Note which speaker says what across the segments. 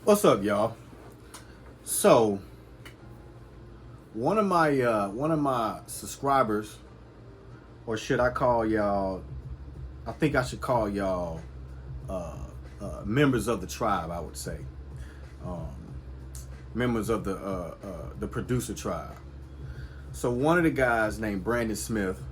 Speaker 1: What's up, y'all? So, one of my subscribers, or should I call y'all? I think I should call y'all members of the tribe. I would say, um, members of the producer tribe. So one of the guys named Brandon Smith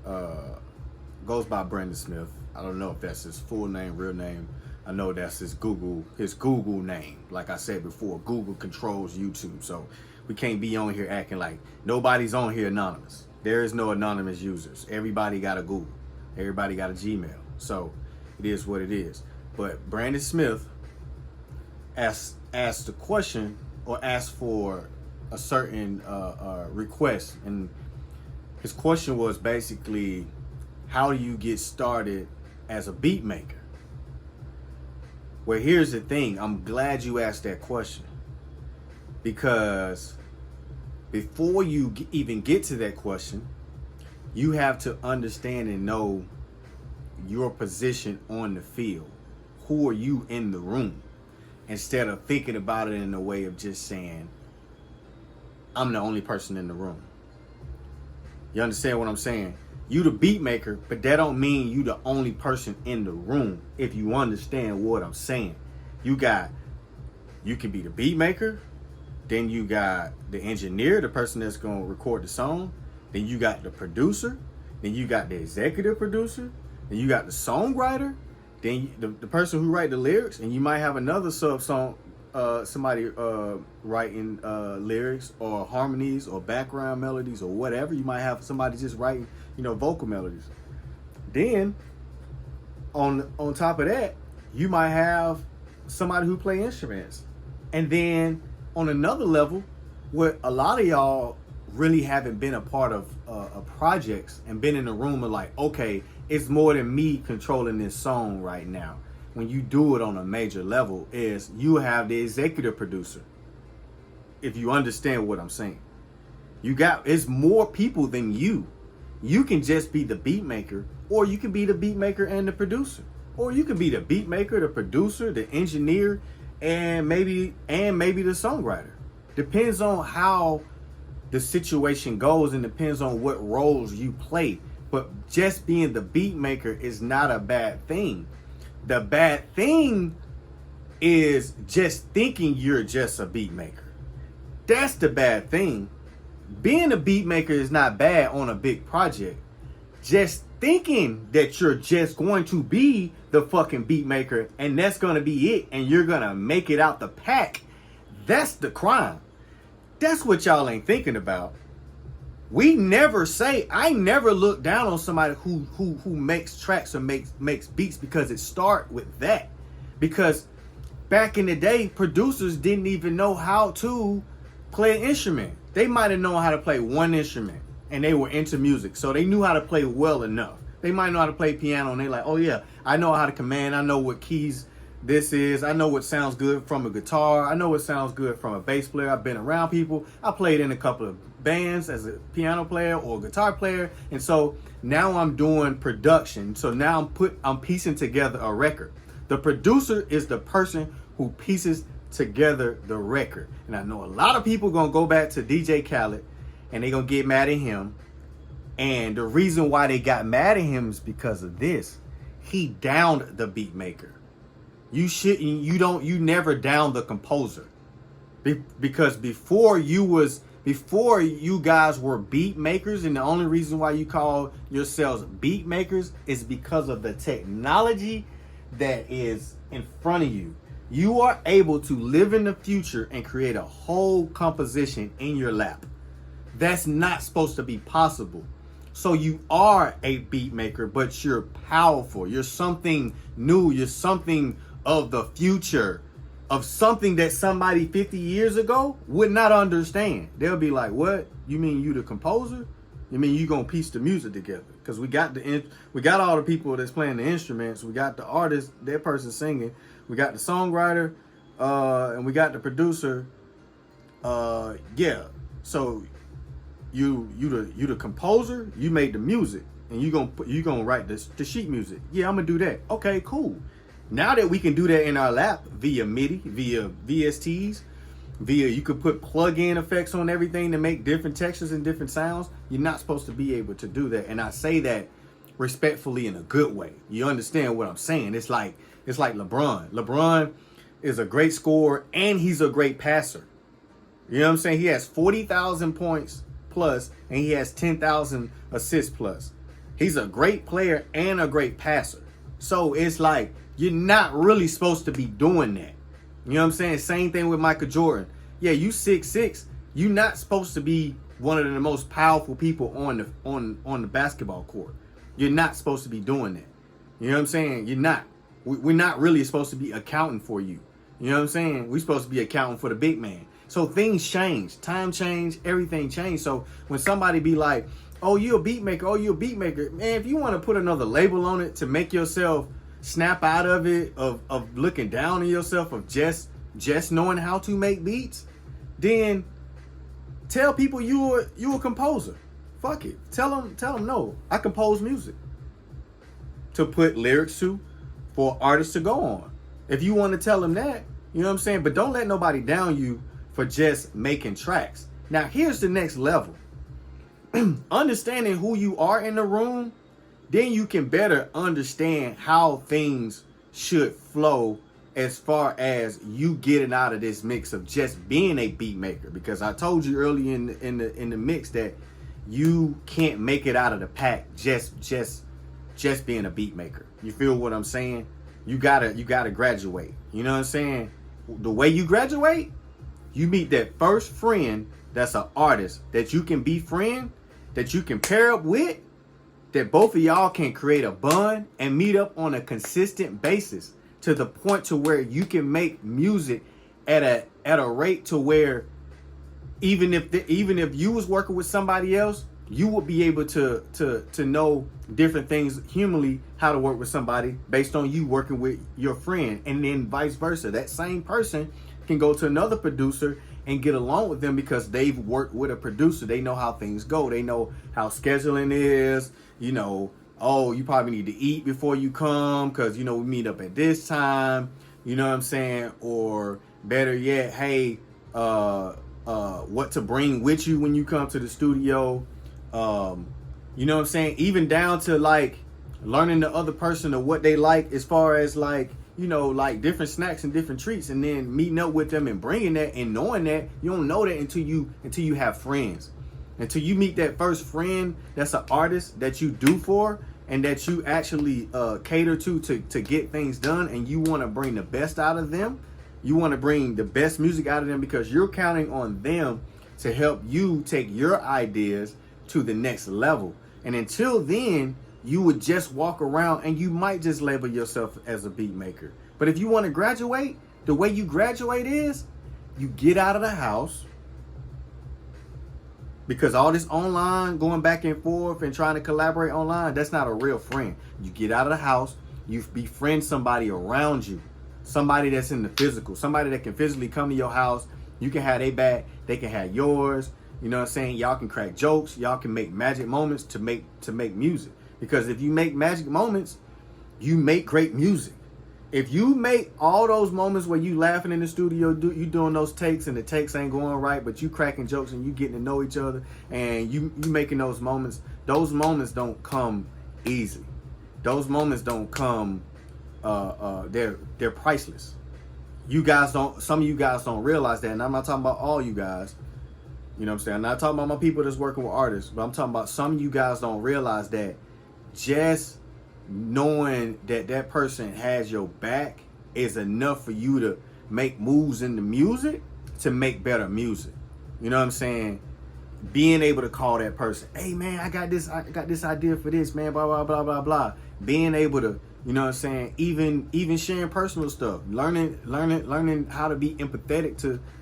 Speaker 1: goes by Brandon Smith. I don't know if that's his full name, real name. I know that's his Google name. Like I said before, Google controls YouTube. So we can't be on here acting like nobody's on here anonymous. There is no anonymous users. Everybody got a Google. Everybody got a Gmail. So it is what it is. But Brandon Smith asked the question, or asked for a certain request. And his question was basically, how do you get started as a beat maker? Well, here's the thing. I'm glad you asked that question, because before you even get to that question, you have to understand and know your position on the field. Who are you in the room? Instead of thinking about it in a way of just saying, I'm the only person in the room. You understand what I'm saying? You the beat maker, but that don't mean you the only person in the room. If you understand what I'm saying, you can be the beat maker, then you got the engineer, the person that's gonna record the song, then you got the producer, then you got the executive producer, then you got the songwriter, then the person who write the lyrics, and you might have another song, somebody writing lyrics or harmonies or background melodies or whatever. You might have somebody just writing, vocal melodies. Then on top of that, you might have somebody who play instruments. And then on another level, what a lot of y'all really haven't been a part of projects and been in the room of like, okay, it's more than me controlling this song right now. When you do it on a major level, is you have the executive producer. If you understand what I'm saying, it's more people than you. You can just be the beat maker, or you can be the beat maker and the producer, or you can be the beat maker, the producer, the engineer, and maybe the songwriter. Depends on how the situation goes, and depends on what roles you play. But just being the beat maker is not a bad thing. The bad thing is just thinking you're just a beat maker. That's the bad thing. Being a beat maker is not bad on a big project. Just thinking that you're just going to be the fucking beat maker and that's going to be it and you're going to make it out the pack, that's the crime. That's what y'all ain't thinking about. I never look down on somebody who makes tracks or makes beats, because it start with that. Because back in the day, producers didn't even know how to play an instrument. They might have known how to play one instrument and they were into music, so they knew how to play well enough. They might know how to play piano and they're like, oh yeah, I know how to command, I know what keys this is, I know what sounds good from a guitar, I know what sounds good from a bass player. I've been around people. I played in a couple of bands as a piano player or a guitar player, and so now I'm doing production. So now I'm piecing together a record. The producer is the person who pieces together the record. And I know a lot of people gonna go back to DJ Khaled and they gonna get mad at him. And the reason why they got mad at him is because of this. He downed the beat maker. You never down the composer. Because before you guys were beat makers, and the only reason why you call yourselves beat makers is because of the technology that is in front of you. You are able to live in the future and create a whole composition in your lap. That's not supposed to be possible. So you are a beat maker, but you're powerful. You're something new. You're something of the future, of something that somebody 50 years ago would not understand. They'll be like, what? You mean you the composer? You mean you gonna piece the music together? Because we got all the people that's playing the instruments. We got the artist, that person singing. We got the songwriter, and we got the producer. Yeah. So you the composer. You made the music, and you gonna write the sheet music. Yeah, I'm gonna do that. Okay, cool. Now that we can do that in our lap via MIDI, via VSTs, via you could put plug-in effects on everything to make different textures and different sounds. You're not supposed to be able to do that. And I say that respectfully in a good way. You understand what I'm saying? It's like LeBron. LeBron is a great scorer and he's a great passer. You know what I'm saying? He has 40,000 points plus and he has 10,000 assists plus. He's a great player and a great passer. So it's like you're not really supposed to be doing that. You know what I'm saying? Same thing with Michael Jordan. Yeah, you 6'6". You're not supposed to be one of the most powerful people on the basketball court. You're not supposed to be doing that. You know what I'm saying? You're not. We're not really supposed to be accounting for you. You know what I'm saying? We're supposed to be accounting for the big man. So things change. Time change. Everything changed. So when somebody be like, oh, you a beat maker. Oh, you a beat maker. Man, if you want to put another label on it to make yourself snap out of it, of looking down on yourself, of just knowing how to make beats, then tell people you a composer. Fuck it. Tell them no. I compose music to put lyrics to for artists to go on. If you want to tell them that, you know what I'm saying? But don't let nobody down you for just making tracks. Now, here's the next level. Understanding who you are in the room, then you can better understand how things should flow as far as you getting out of this mix of just being a beat maker. Because I told you early in the mix that you can't make it out of the pack just being a beat maker. You feel what I'm saying? You gotta graduate. You know what I'm saying? The way you graduate, you meet that first friend that's an artist that you can befriend, that you can pair up with, that both of y'all can create a bond and meet up on a consistent basis to the point to where you can make music at a rate to where even if you was working with somebody else, you would be able to know different things humanly, how to work with somebody based on you working with your friend, and then vice versa. That same person can go to another producer and get along with them because they've worked with a producer. They know how things go. They know how scheduling is. You know, oh, you probably need to eat before you come because, you know, we meet up at this time. You know what I'm saying? Or better yet, hey, what to bring with you when you come to the studio. You know what I'm saying? Even down to like learning the other person of what they like as far as like, you know, like different snacks and different treats, and then meeting up with them and bringing that and knowing that. You don't know that until you have friends, until you meet that first friend that's an artist that you do for and that you actually cater to get things done, and you want to bring the best out of them. You want to bring the best music out of them because you're counting on them to help you take your ideas to the next level. And until then, you would just walk around and you might just label yourself as a beat maker. But if you want to graduate, the way you graduate is you get out of the house, because all this online going back and forth and trying to collaborate online, that's not a real friend. You get out of the house, you befriend somebody around you, somebody that's in the physical, somebody that can physically come to your house. You can have their back, they can have yours. You know what I'm saying? Y'all can crack jokes, y'all can make magic moments to make music. Because if you make magic moments, you make great music. If you make all those moments where you laughing in the studio, you doing those takes and the takes ain't going right, but you cracking jokes and you getting to know each other and you making those moments don't come easy. Those moments don't come, they're priceless. Some of you guys don't realize that, and I'm not talking about all you guys. You know what I'm saying? I'm not talking about my people that's working with artists, but I'm talking about some of you guys don't realize that just knowing that person has your back is enough for you to make moves in the music to make better music. You know what I'm saying? Being able to call that person, hey man, I got this idea for this, man, blah blah blah blah blah. Being able to, you know what I'm saying, even sharing personal stuff, learning how to be empathetic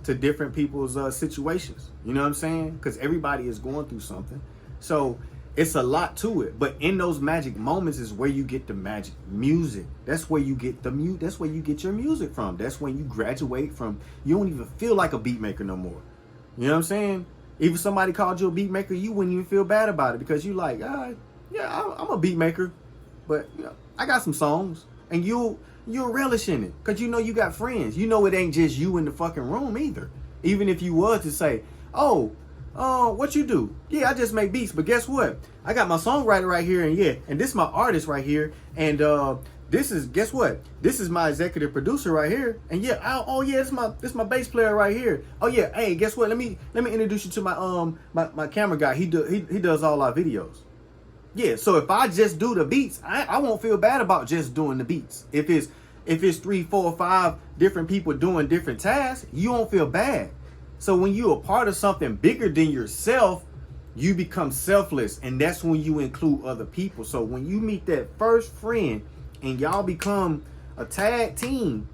Speaker 1: to different people's situations. You know what I'm saying? Because everybody is going through something. So it's a lot to it, but in those magic moments is where you get the magic music. That's where you get that's where you get your music from. That's when you graduate from, you don't even feel like a beat maker no more. You know what I'm saying? Even somebody called you a beat maker, you wouldn't even feel bad about it because you like, yeah, I'm a beat maker, but you know, I got some songs, and you'll you'll relish in it. Because you know you got friends. You know it ain't just you in the fucking room either. Even if you was to say, oh, what you do? Yeah, I just make beats. But guess what? I got my songwriter right here, and this is my artist right here, and guess what? This is my executive producer right here, and this my bass player right here. Oh yeah, hey, guess what? Let me introduce you to my camera guy. He does all our videos. Yeah, so if I just do the beats, I won't feel bad about just doing the beats. If it's 3, 4, 5 different people doing different tasks, you won't feel bad. So when you're a part of something bigger than yourself, you become selfless, and that's when you include other people. So when you meet that first friend and y'all become a tag team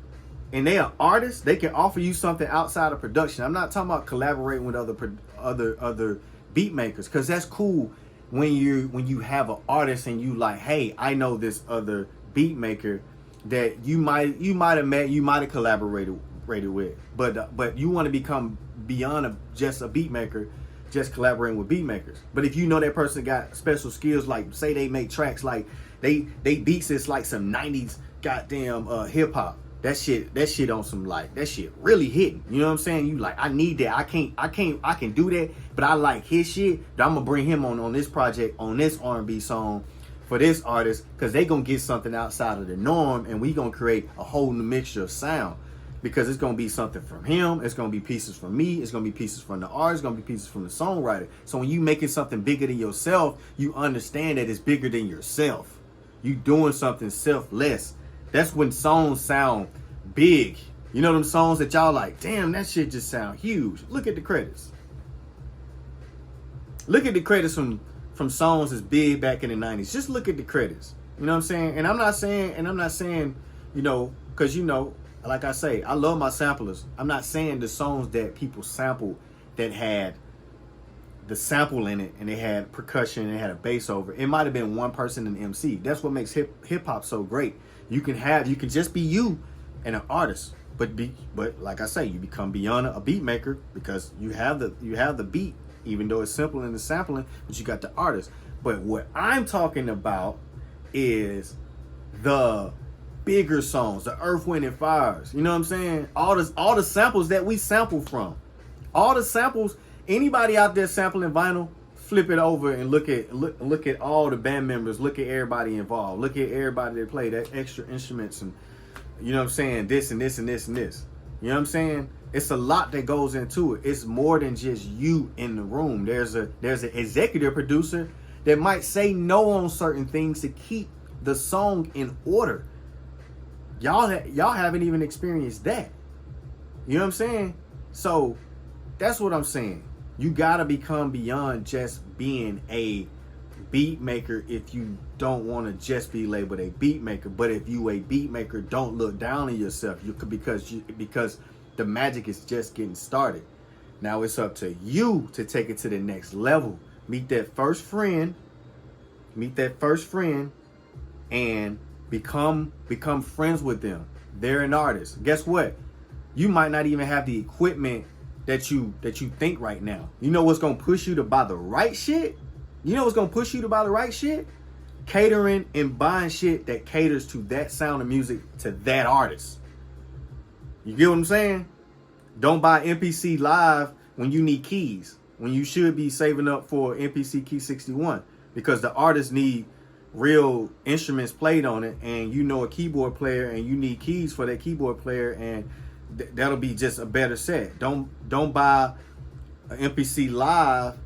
Speaker 1: and they are artists, they can offer you something outside of production. I'm not talking about collaborating with other beat makers, because that's cool when you have an artist and you like, hey, I know this other beat maker that you might have met, you might have collaborated with, but you want to become beyond just a beat maker, just collaborating with beat makers. But if you know that person got special skills, like say they make tracks like they beats is like some 90s goddamn hip hop. That shit on some, like, that shit really hitting. You know what I'm saying? You like, I need that. I can do that, but I like his shit. But I'm gonna bring him on this project, on this R&B song for this artist, because they gonna get something outside of the norm, and we gonna create a whole new mixture of sound. Because it's gonna be something from him, it's gonna be pieces from me, it's gonna be pieces from the artist, it's gonna be pieces from the songwriter. So when you making something bigger than yourself, you understand that it's bigger than yourself. You doing something selfless. That's when songs sound big. You know them songs that y'all like, damn, that shit just sound huge. Look at the credits. Look at the credits from songs that's big back in the 90s. Just look at the credits. You know what I'm saying? And I'm not saying, you know, because, you know, like I say, I love my samplers. I'm not saying the songs that people sampled that had the sample in it and they had percussion and they had a bass over. It might have been one person in MC. That's what makes hip hop so great. You can just be you and an artist, but like I say, you become beyond a beat maker because you have the beat, even though it's simple in the sampling, but you got the artist. But what I'm talking about is the bigger songs, the Earth, Wind, and Fires. You know what I'm saying? All the samples that we sample from, all the samples. Anybody out there sampling vinyl, flip it over and look at all the band members. Look at everybody involved. Look at everybody that play that extra instruments, and you know what I'm saying, this and this and this and this. You know what I'm saying? It's a lot that goes into it. It's more than just you in the room. There's an executive producer that might say no on certain things to keep the song in order. Y'all haven't even experienced that. You know what I'm saying? So that's what I'm saying. You gotta become beyond just being a beat maker if you don't want to just be labeled a beat maker. But if you a beat maker, don't look down on yourself. Because the magic is just getting started. Now it's up to you to take it to the next level. Meet that first friend, and become friends with them. They're an artist. Guess what? You might not even have the equipment that you think right now. You know what's gonna push you to buy the right shit? Catering and buying shit that caters to that sound of music, to that artist. You get what I'm saying? Don't buy MPC Live when you need keys, when you should be saving up for MPC Key 61, because the artists need real instruments played on it, and you know a keyboard player, and you need keys for that keyboard player, and that'll be just a better set. Don't buy an MPC Live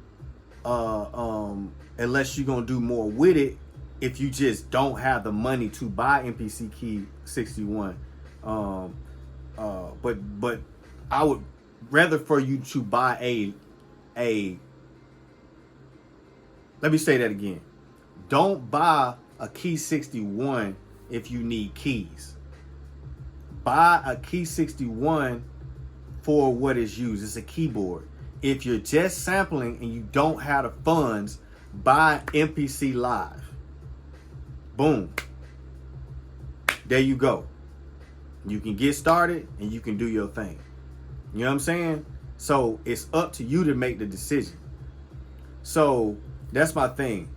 Speaker 1: unless you're gonna do more with it. If you just don't have the money to buy MPC Key 61, but I would rather for you to buy a. Let me say that again. Don't buy a Key 61 if you need keys. Buy a Key 61 for what is used. It's a keyboard. If you're just sampling and you don't have the funds, buy MPC Live. Boom. There you go. You can get started and you can do your thing. You know what I'm saying? So it's up to you to make the decision. So that's my thing.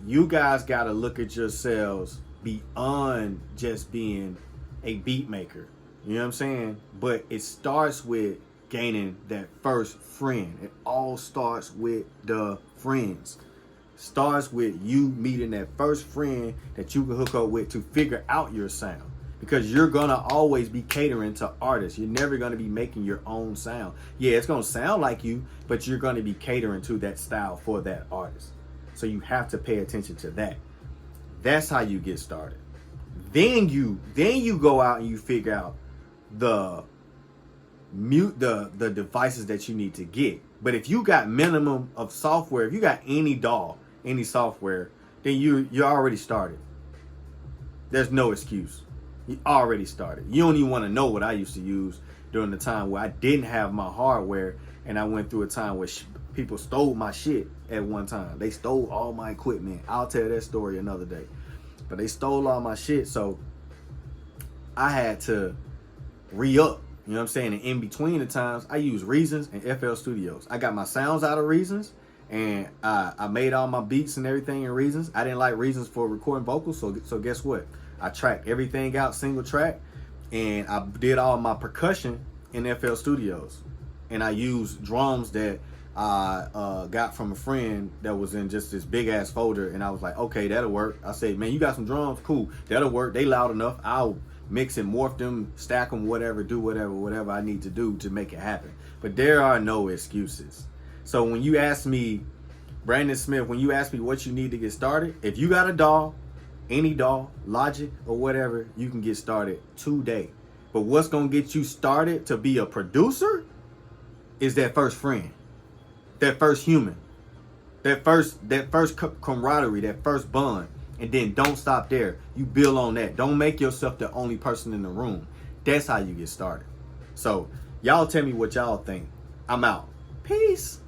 Speaker 1: You guys got to look at yourselves beyond just being a beat maker. You know what I'm saying? But it starts with gaining that first friend. It all starts with the friends. Starts with you meeting that first friend that you can hook up with to figure out your sound. Because you're going to always be catering to artists. You're never going to be making your own sound. Yeah, it's going to sound like you, but you're going to be catering to that style for that artist. So you have to pay attention to that. That's how you get started. Then you go out and you figure out the devices that you need to get. But if you got minimum of software, if you got any DAW, any software, then you already started. There's no excuse. You already started. You don't even want to know what I used to use during the time where I didn't have my hardware, and I went through a time where people stole my shit at one time. They stole all my equipment. I'll tell that story another day. But they stole all my shit, so I had to re-up. You know what I'm saying? And in between the times, I use Reasons and FL Studios. I got my sounds out of Reasons, and I made all my beats and everything in Reasons. I didn't like Reasons for recording vocals, so guess what? I tracked everything out single track, and I did all my percussion in FL Studios. And I used drums that I got from a friend that was in just this big ass folder, and I was like, okay, that'll work. I said, man, you got some drums? Cool, that'll work. They loud enough. I'll mix and morph them, stack them, whatever, do whatever I need to do to make it happen. But there are no excuses. So when you ask me, Brandon Smith, when you ask me what you need to get started, if you got a DAW, any DAW, Logic or whatever, you can get started today. But what's gonna get you started to be a producer is that first friend, that first human, that first camaraderie, that first bond. And then don't stop there. You build on that. Don't make yourself the only person in the room. That's how you get started. So y'all tell me what y'all think. I'm out. Peace.